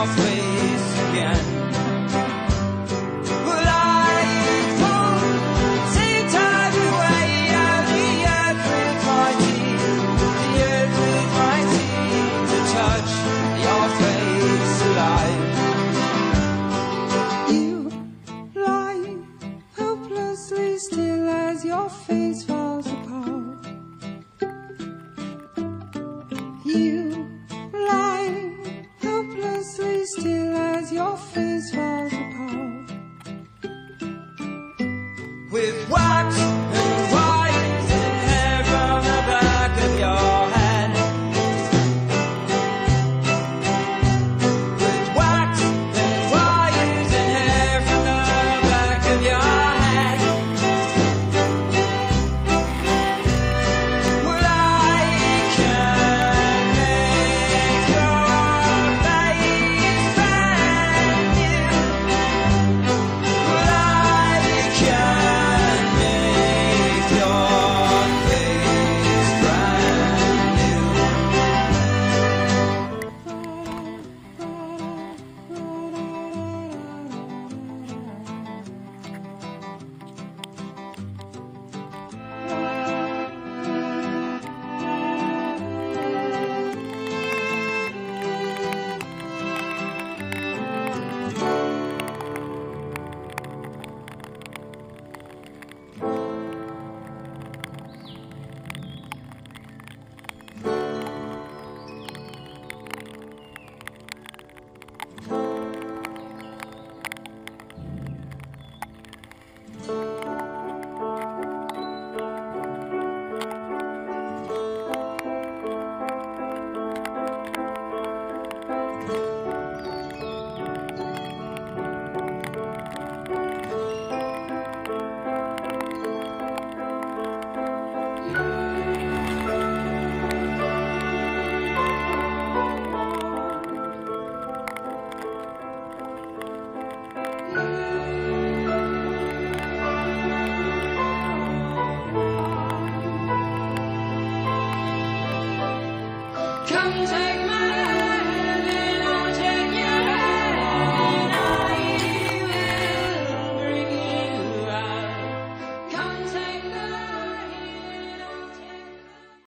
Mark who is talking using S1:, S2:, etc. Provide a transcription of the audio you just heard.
S1: your face again. Well, I won't take time away. The earth with my teeth, the earth with my teeth, to touch your face alive.
S2: You lie helplessly still as your face falls apart. You lie helplessly still as your face falls apart.
S1: With wax and wires and hair from the back of your head. With wax and wires and hair from the back of your head. Well, I can make your face brand new. Well, I can make your face brand new. Come take my